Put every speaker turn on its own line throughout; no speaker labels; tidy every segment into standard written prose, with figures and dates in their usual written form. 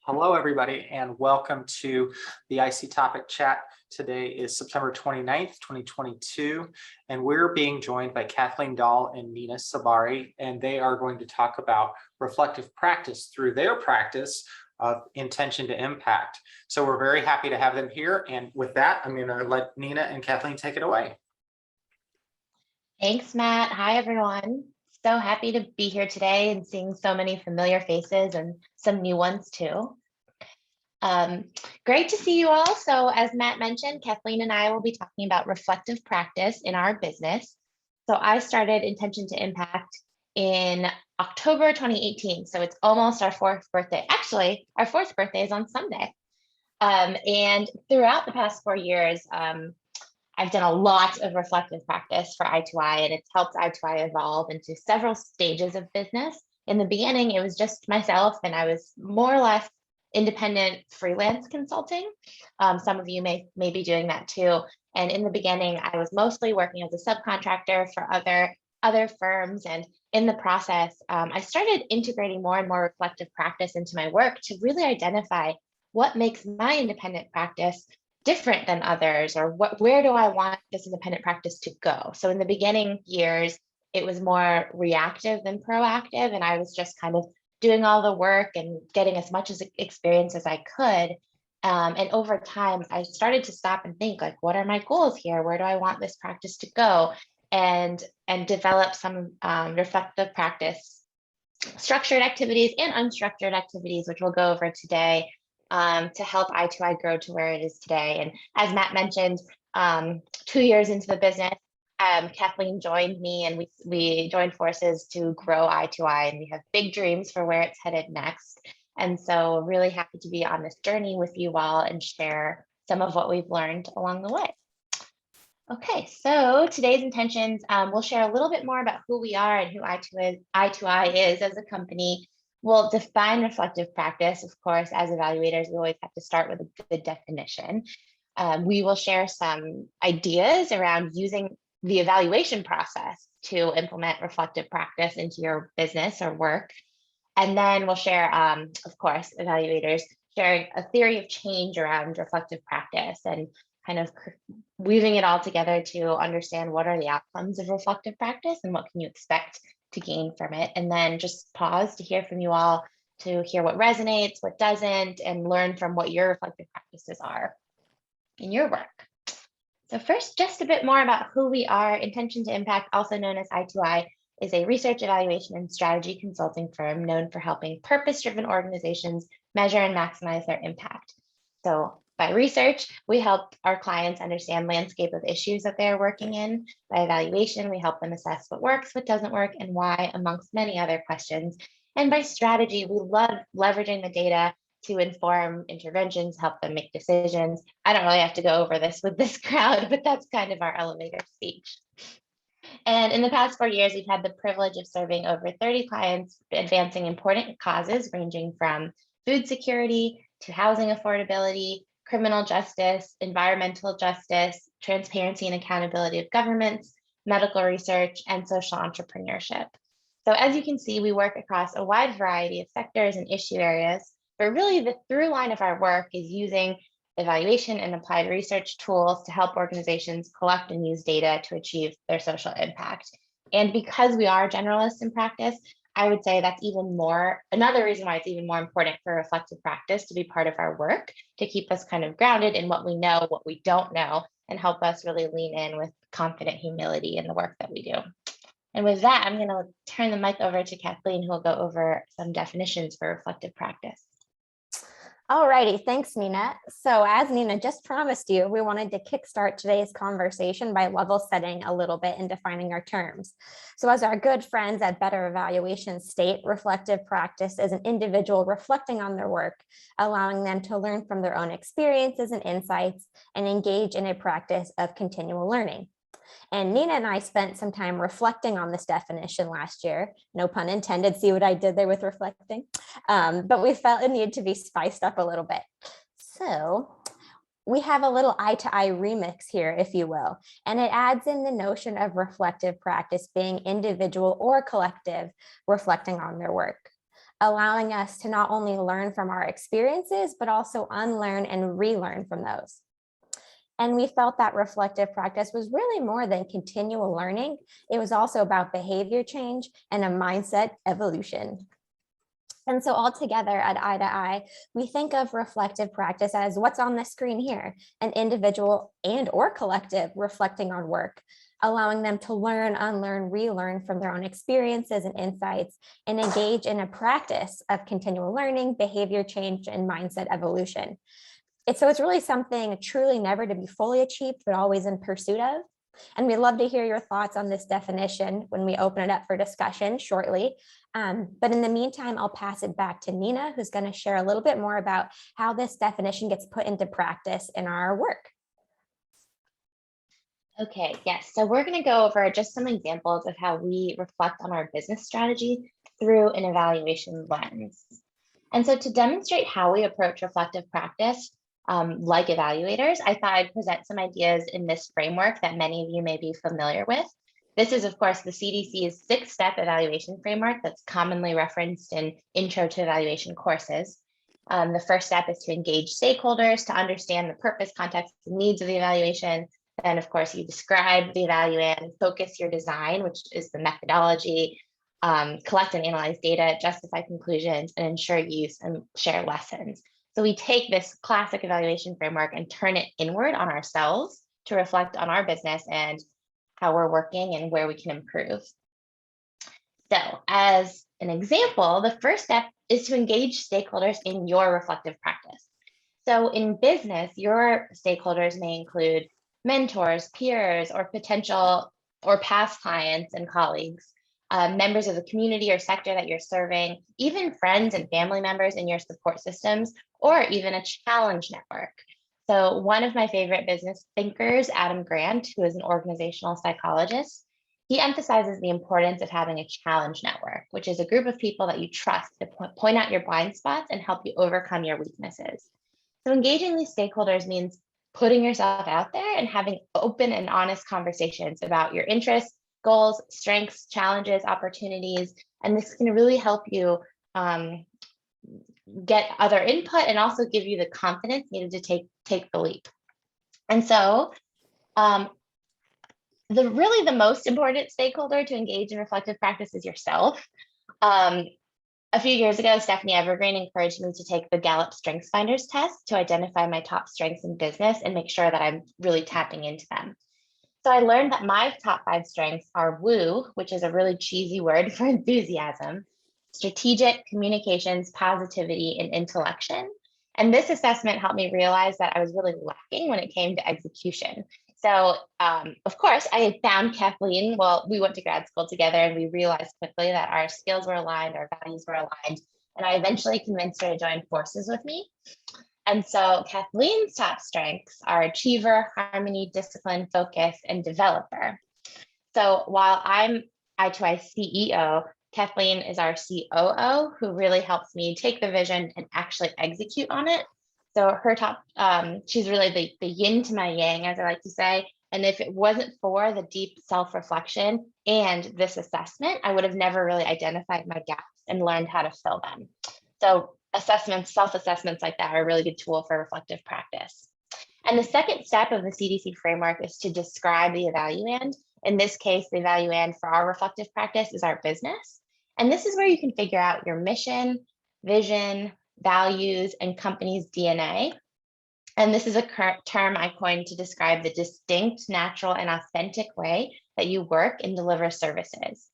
Hello, everybody, and welcome to the IC Topic Chat. Today is September 29th, 2022, and we're being joined by Kathleen Dahl and Nina Sabarre, and they are going to talk about reflective practice through their practice of intention to impact. So we're very happy to have them here, and with that, I'm going to let Nina and Kathleen take it away.
Thanks, Matt. Hi, everyone. So happy to be here today and seeing so many familiar faces and some new ones too. Great to see you all. So as Matt mentioned, Kathleen and I will be talking about reflective practice in our business. So I started Intention to Impact in October 2018. So it's almost our fourth birthday. Actually, our fourth birthday is on Sunday. And throughout the past 4 years, I've done a lot of reflective practice for I2I, and it's helped I2I evolve into several stages of business. In the beginning, it was just myself, and I was more or less independent freelance consulting. Some of you may be doing that too. And in the beginning, I was mostly working as a subcontractor for other firms. And in the process, I started integrating more and more reflective practice into my work to really identify what makes my independent practice different than others, or where do I want this independent practice to go? So in the beginning years, it was more reactive than proactive, and I was just kind of doing all the work and getting as much experience as I could. And over time, I started to stop and think, like, what are my goals here? Where do I want this practice to go? And develop some reflective practice, structured activities and unstructured activities, which we'll go over today, to help I2I grow to where it is today. And as Matt mentioned, 2 years into the business, Kathleen joined me, and we joined forces to grow I2I, and we have big dreams for where it's headed next. And so really happy to be on this journey with you all and share some of what we've learned along the way. Okay, so today's intentions, we'll share a little bit more about who we are and who I2I is as a company. We'll define reflective practice. Of course, as evaluators, we always have to start with a good definition. We will share some ideas around using the evaluation process to implement reflective practice into your business or work. And then we'll share, of course, evaluators sharing a theory of change around reflective practice and kind of weaving it all together to understand what are the outcomes of reflective practice and what can you expect to gain from it. And then just pause to hear from you all, to hear what resonates, what doesn't, and learn from what your reflective practices are in your work. So first, just a bit more about who we are. Intention to Impact, also known as I2I, is a research, evaluation, and strategy consulting firm known for helping purpose-driven organizations measure and maximize their impact. So by research, we help our clients understand landscape of issues that they're working in. By evaluation, we help them assess what works, what doesn't work, and why, amongst many other questions. And by strategy, we love leveraging the data to inform interventions, help them make decisions. I don't really have to go over this with this crowd, but that's kind of our elevator speech. And in the past 4 years, we've had the privilege of serving over 30 clients, advancing important causes ranging from food security to housing affordability, criminal justice, environmental justice, transparency and accountability of governments, medical research, and social entrepreneurship. So as you can see, we work across a wide variety of sectors and issue areas, but really the through line of our work is using evaluation and applied research tools to help organizations collect and use data to achieve their social impact. And because we are generalists in practice, I would say that's even more, another reason why it's even more important for reflective practice to be part of our work, to keep us kind of grounded in what we know, what we don't know, and help us really lean in with confident humility in the work that we do. And with that, I'm going to turn the mic over to Kathleen, who will go over some definitions for reflective practice.
Alrighty, thanks, Nina. So as Nina just promised you, we wanted to kickstart today's conversation by level setting a little bit and defining our terms. So as our good friends at Better Evaluation state, reflective practice is an individual reflecting on their work, allowing them to learn from their own experiences and insights and engage in a practice of continual learning. And Nina and I spent some time reflecting on this definition last year, no pun intended, see what I did there with reflecting, but we felt it needed to be spiced up a little bit. So we have a little I2I remix here, if you will, and it adds in the notion of reflective practice being individual or collective reflecting on their work. allowing us to not only learn from our experiences, but also unlearn and relearn from those. And we felt that reflective practice was really more than continual learning. It was also about behavior change and a mindset evolution. And so altogether at Eye to Eye, we think of reflective practice as what's on the screen here, an individual and or collective reflecting on work, allowing them to learn, unlearn, relearn from their own experiences and insights, and engage in a practice of continual learning, behavior change, and mindset evolution. So it's really something truly never to be fully achieved, but always in pursuit of. And we'd love to hear your thoughts on this definition when we open it up for discussion shortly. But in the meantime, I'll pass it back to Nina, who's going to share a little bit more about how this definition gets put into practice in our work.
Okay, yes. So we're going to go over just some examples of how we reflect on our business strategy through an evaluation lens. And so to demonstrate how we approach reflective practice, like evaluators, I thought I'd present some ideas in this framework that many of you may be familiar with. This is, of course, the CDC's 6-step evaluation framework that's commonly referenced in Intro to Evaluation courses. The first step is to engage stakeholders to understand the purpose, context, and needs of the evaluation. Then, of course, you describe the evaluand, focus your design, which is the methodology, collect and analyze data, justify conclusions, and ensure use and share lessons. So we take this classic evaluation framework and turn it inward on ourselves to reflect on our business and how we're working and where we can improve. So as an example, the first step is to engage stakeholders in your reflective practice. So in business, your stakeholders may include mentors, peers, or potential or past clients and colleagues, members of the community or sector that you're serving, even friends and family members in your support systems, or even a challenge network. So one of my favorite business thinkers, Adam Grant, who is an organizational psychologist, he emphasizes the importance of having a challenge network, which is a group of people that you trust to point out your blind spots and help you overcome your weaknesses. So engaging these stakeholders means putting yourself out there and having open and honest conversations about your interests, goals, strengths, challenges, opportunities, and this can really help you get other input and also give you the confidence needed to take the leap. And so the most important stakeholder to engage in reflective practice is yourself. A few years ago, Stephanie Evergreen encouraged me to take the Gallup Strengths Finders test to identify my top strengths in business and make sure that I'm really tapping into them. So I learned that my top 5 strengths are woo, which is a really cheesy word for enthusiasm, strategic, communications, positivity, and intellection. And this assessment helped me realize that I was really lacking when it came to execution. So, of course, I had found Kathleen. Well, we went to grad school together and we realized quickly that our skills were aligned, our values were aligned. And I eventually convinced her to join forces with me. And so Kathleen's top strengths are achiever, harmony, discipline, focus, and developer. So while I'm I2I CEO, Kathleen is our COO, who really helps me take the vision and actually execute on it. So her top, she's really the yin to my yang, as I like to say. And if it wasn't for the deep self-reflection and this assessment, I would have never really identified my gaps and learned how to fill them. So assessments, self-assessments like that are a really good tool for reflective practice. And the second step of the CDC framework is to describe the evaluand. In this case, the evaluand for our reflective practice is our business. And this is where you can figure out your mission, vision, values, and company's DNA. And this is a term I coined to describe the distinct, natural, and authentic way that you work and deliver services.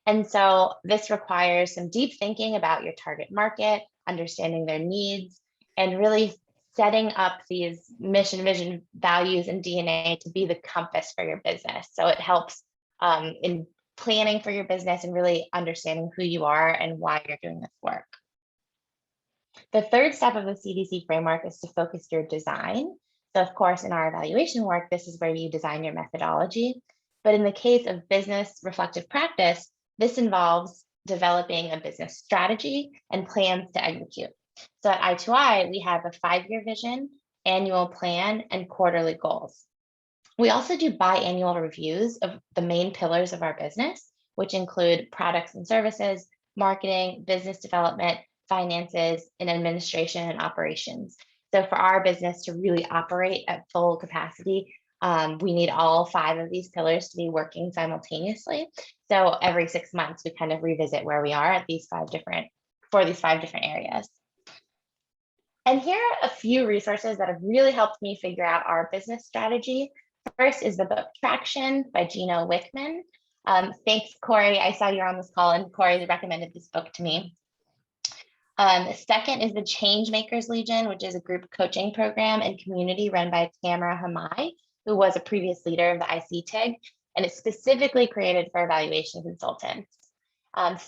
And so this requires some deep thinking about your target market, understanding their needs, and really setting up these mission, vision, values, and DNA to be the compass for your business. So it helps in planning for your business and really understanding who you are and why you're doing this work. The third step of the CDC framework is to focus your design. So of course, in our evaluation work, this is where you design your methodology. But in the case of business reflective practice, this involves developing a business strategy and plans to execute. So at I2I, we have a 5-year vision, annual plan, and quarterly goals. We also do biannual reviews of the main pillars of our business, which include products and services, marketing, business development, finances, and administration and operations. So for our business to really operate at full capacity, we need all 5 of these pillars to be working simultaneously. So every 6 months, we kind of revisit where we are at these 5 different areas. And here are a few resources that have really helped me figure out our business strategy. First is the book Traction by Gino Wickman. Thanks, Corey. I saw you're on this call, and Corey recommended this book to me. Second is the Changemakers Legion, which is a group coaching program and community run by Tamara Hamai, who was a previous leader of the ICTIG, and it's specifically created for evaluation consultants.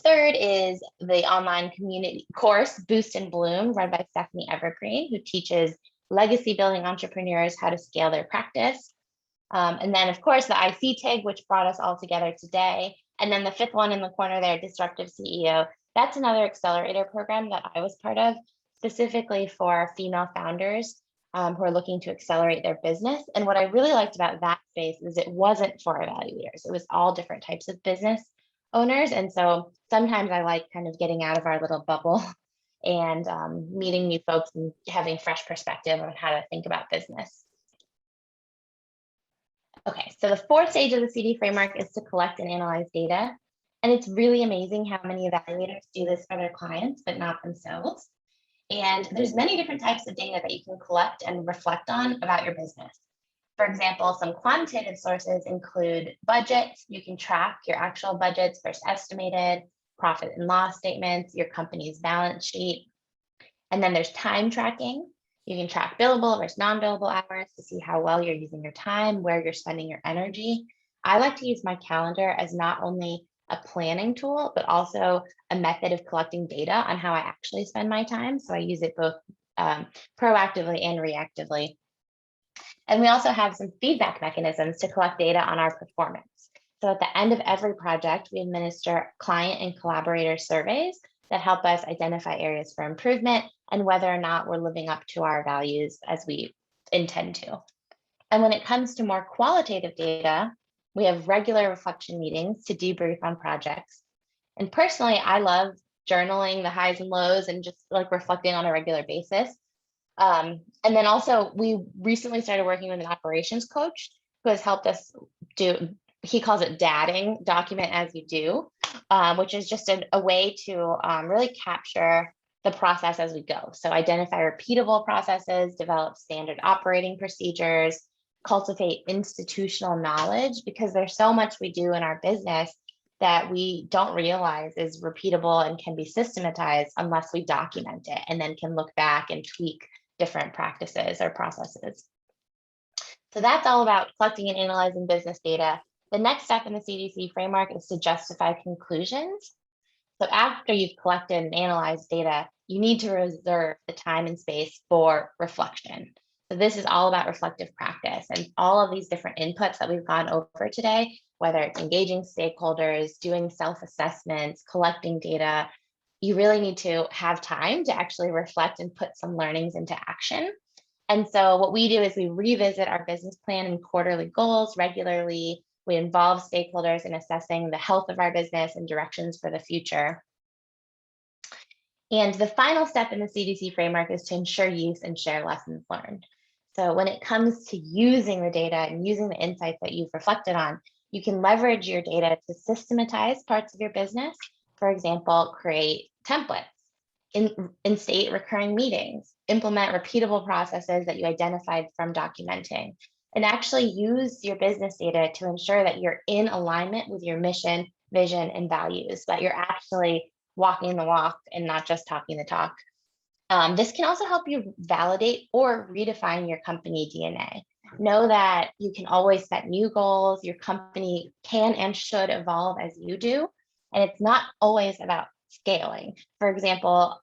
Third is the online community course, Boost and Bloom, run by Stephanie Evergreen, who teaches legacy building entrepreneurs how to scale their practice. And then, of course, the ICTIG, which brought us all together today. And then the 5th one in the corner there, Disruptive CEO. That's another accelerator program that I was part of, specifically for female founders who are looking to accelerate their business. And what I really liked about that space is it wasn't for evaluators. It was all different types of business owners. And so sometimes I like kind of getting out of our little bubble and meeting new folks and having fresh perspective on how to think about business. Okay, so the 4th stage of the CD framework is to collect and analyze data. And it's really amazing how many evaluators do this for their clients, but not themselves. And there's many different types of data that you can collect and reflect on about your business. For example, some quantitative sources include budgets. You can track your actual budgets versus estimated, profit and loss statements, your company's balance sheet. And then there's time tracking. You can track billable versus non-billable hours to see how well you're using your time, where you're spending your energy. I like to use my calendar as not only a planning tool, but also a method of collecting data on how I actually spend my time. So I use it both proactively and reactively. And we also have some feedback mechanisms to collect data on our performance. So at the end of every project, we administer client and collaborator surveys that help us identify areas for improvement and whether or not we're living up to our values as we intend to. And when it comes to more qualitative data, we have regular reflection meetings to debrief on projects. And personally, I love journaling the highs and lows and just like reflecting on a regular basis. And then also we recently started working with an operations coach who has helped us do, he calls it dadding, document as you do, which is just a way to really capture the process as we go. So identify repeatable processes, develop standard operating procedures, cultivate institutional knowledge, because there's so much we do in our business that we don't realize is repeatable and can be systematized unless we document it and then can look back and tweak different practices or processes. So that's all about collecting and analyzing business data. The next step in the CDC framework is to justify conclusions. So after you've collected and analyzed data, you need to reserve the time and space for reflection. So this is all about reflective practice, and all of these different inputs that we've gone over today, whether it's engaging stakeholders, doing self-assessments, collecting data, you really need to have time to actually reflect and put some learnings into action. And so what we do is we revisit our business plan and quarterly goals regularly. We involve stakeholders in assessing the health of our business and directions for the future. And the final step in the CDC framework is to ensure use and share lessons learned. So when it comes to using the data and using the insights that you've reflected on, you can leverage your data to systematize parts of your business. For example, create templates, instate recurring meetings, implement repeatable processes that you identified from documenting, and actually use your business data to ensure that you're in alignment with your mission, vision, and values, that you're actually walking the walk and not just talking the talk. This can also help you validate or redefine your company DNA. Know that you can always set new goals. Your company can and should evolve as you do. And it's not always about scaling. For example,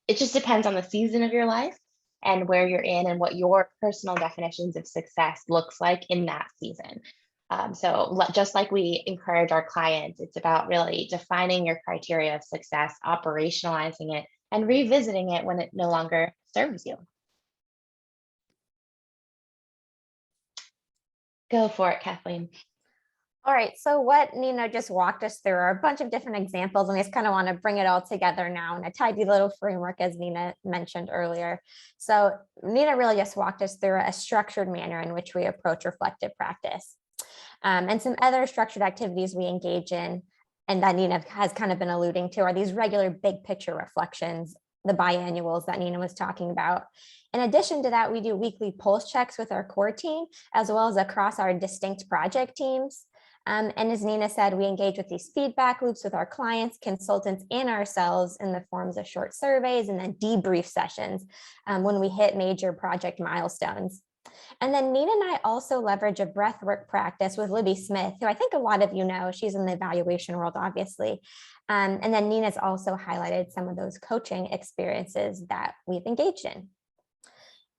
it just depends on the season of your life and where you're in and what your personal definitions of success looks like in that season. So just like we encourage our clients, it's about really defining your criteria of success, operationalizing it, and revisiting it when it no longer serves you. Go for it, Kathleen.
All right, so what Nina just walked us through are a bunch of different examples, and we just kind of want to bring it all together now in a tidy little framework, as Nina mentioned earlier. So Nina really just walked us through a structured manner in which we approach reflective practice. And some other structured activities we engage in, and that Nina has kind of been alluding to, are these regular big picture reflections, the biannuals that Nina was talking about. In addition to that, we do weekly pulse checks with our core team, as well as across our distinct project teams. And as Nina said, we engage with these feedback loops with our clients, consultants, and ourselves in the forms of short surveys and then debrief sessions when we hit major project milestones. And then Nina and I also leverage a breathwork practice with Libby Smith, who I think a lot of you know. She's in the evaluation world, obviously. And then Nina's also highlighted some of those coaching experiences that we've engaged in.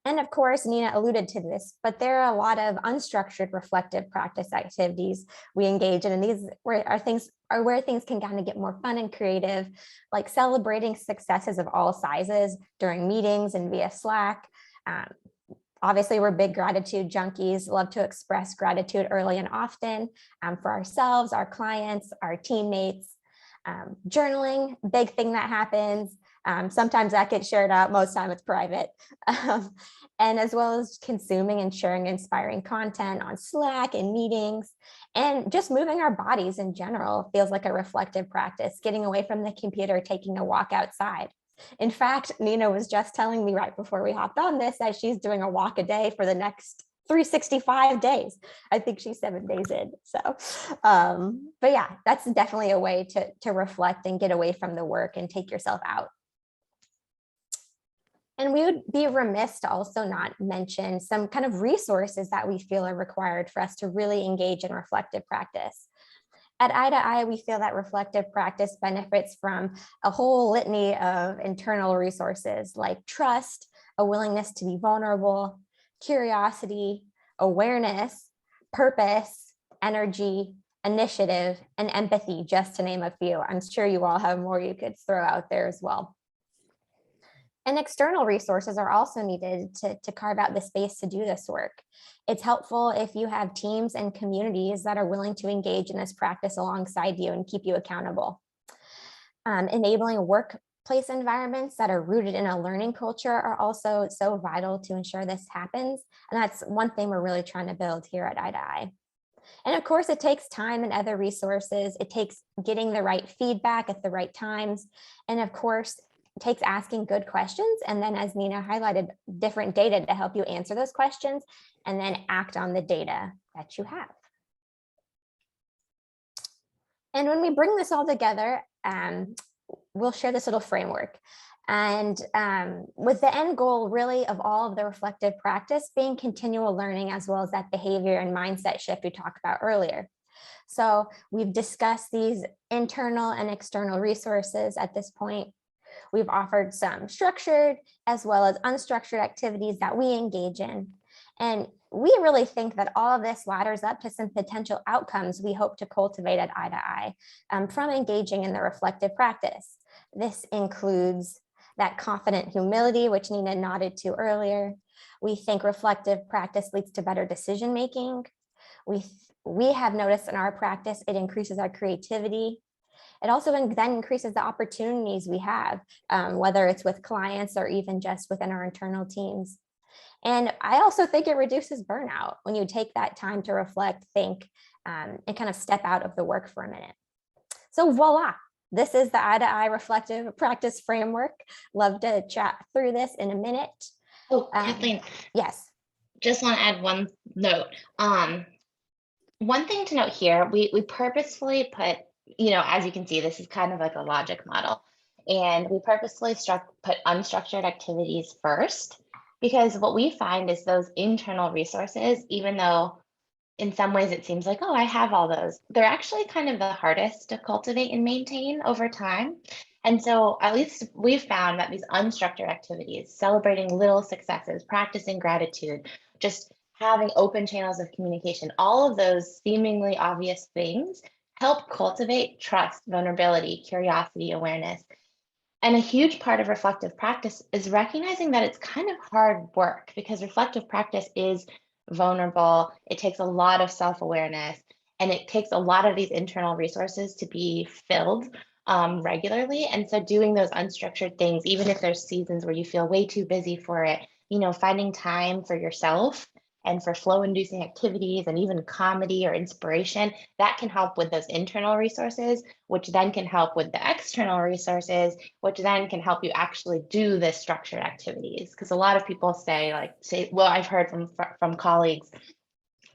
And of course, Nina alluded to this, but there are a lot of unstructured reflective practice activities we engage in. And these where things can kind of get more fun and creative, like celebrating successes of all sizes during meetings and via Slack. Obviously, we're big gratitude junkies, love to express gratitude early and often for ourselves, our clients, our teammates. Journaling, big thing that happens. Sometimes that gets shared out, most time it's private. And as well as consuming and sharing inspiring content on Slack and meetings, and just moving our bodies in general feels like a reflective practice, getting away from the computer, taking a walk outside. In fact, Nina was just telling me right before we hopped on this that she's doing a walk a day for the next 365 days. I think she's 7 days in. So, but yeah, that's definitely a way to reflect and get away from the work and take yourself out. And we would be remiss to also not mention some kind of resources that we feel are required for us to really engage in reflective practice. At I, we feel that reflective practice benefits from a whole litany of internal resources like trust, a willingness to be vulnerable, curiosity, awareness, purpose, energy, initiative, and empathy, just to name a few. I'm sure you all have more you could throw out there as well. And external resources are also needed to carve out the space to do this work. It's helpful if you have teams and communities that are willing to engage in this practice alongside you and keep you accountable. Enabling workplace environments that are rooted in a learning culture are also so vital to ensure this happens. And that's one thing we're really trying to build here at I. And of course, it takes time and other resources. It takes getting the right feedback at the right times. And of course, it takes asking good questions. And then, as Nina highlighted, different data to help you answer those questions and then act on the data that you have. And when we bring this all together, we'll share this little framework. And with the end goal really of all of the reflective practice being continual learning, as well as that behavior and mindset shift we talked about earlier. So we've discussed these internal and external resources at this point. We've offered some structured as well as unstructured activities that we engage in. And we really think that all of this ladders up to some potential outcomes we hope to cultivate at I from engaging in the reflective practice. This includes that confident humility, which Nina nodded to earlier. We think reflective practice leads to better decision-making. We have noticed in our practice, it increases our creativity. It also then increases the opportunities we have, whether it's with clients or even just within our internal teams. And I also think it reduces burnout when you take that time to reflect, think, and kind of step out of the work for a minute. So voila, this is the I reflective practice framework. Love to chat through this in a minute.
Oh, Kathleen.
Yes.
Just want to add one note. One thing to note here, we purposefully put, as you can see, this is kind of like a logic model. And we purposefully put unstructured activities first, because what we find is those internal resources, even though in some ways it seems like, oh, I have all those, they're actually kind of the hardest to cultivate and maintain over time. And so at least we've found that these unstructured activities, celebrating little successes, practicing gratitude, just having open channels of communication, all of those seemingly obvious things help cultivate trust, vulnerability, curiosity, awareness. And a huge part of reflective practice is recognizing that it's kind of hard work, because reflective practice is vulnerable. It takes a lot of self-awareness. And it takes a lot of these internal resources to be filled regularly. And so doing those unstructured things, even if there's seasons where you feel way too busy for it, finding time for yourself and for flow inducing activities and even comedy or inspiration, that can help with those internal resources, which then can help with the external resources, which then can help you actually do the structured activities. Because a lot of people say, well, I've heard from colleagues,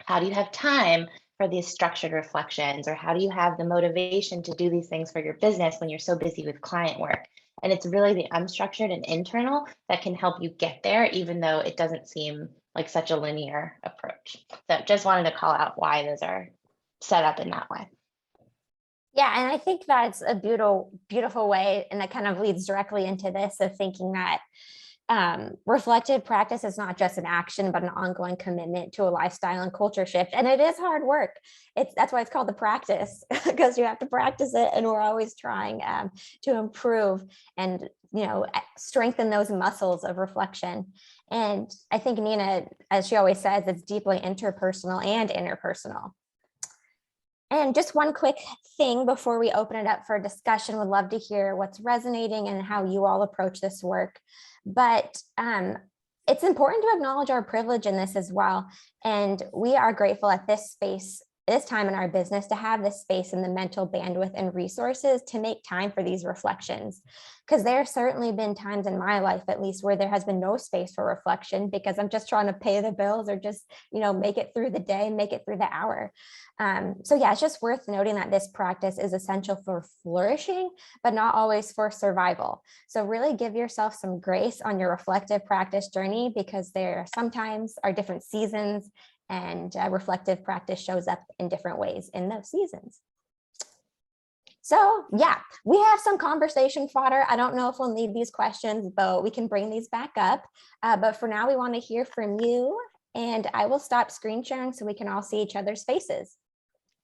how do you have time for these structured reflections? Or how do you have the motivation to do these things for your business when you're so busy with client work? And it's really the unstructured and internal that can help you get there, even though it doesn't seem like such a linear approach. So just wanted to call out why those are set up in that way.
Yeah, and I think that's a beautiful way, and that kind of leads directly into this of thinking that reflective practice is not just an action, but an ongoing commitment to a lifestyle and culture shift. And it is hard work. That's why it's called the practice, because you have to practice it. And we're always trying to improve and, strengthen those muscles of reflection. And I think Nina, as she always says, it's deeply interpersonal and interpersonal. And just one quick thing before we open it up for discussion, would love to hear what's resonating and how you all approach this work. But it's important to acknowledge our privilege in this as well. And we are grateful at this space, this time in our business, to have this space and the mental bandwidth and resources to make time for these reflections. Because there have certainly been times in my life, at least, where there has been no space for reflection because I'm just trying to pay the bills or just, make it through the day, make it through the hour. So yeah, it's just worth noting that this practice is essential for flourishing, but not always for survival. So really give yourself some grace on your reflective practice journey, because there sometimes are different seasons, and reflective practice shows up in different ways in those seasons. So yeah, we have some conversation fodder. I don't know if we'll need these questions, but we can bring these back up. But for now, we want to hear from you, and I will stop screen sharing so we can all see each other's faces.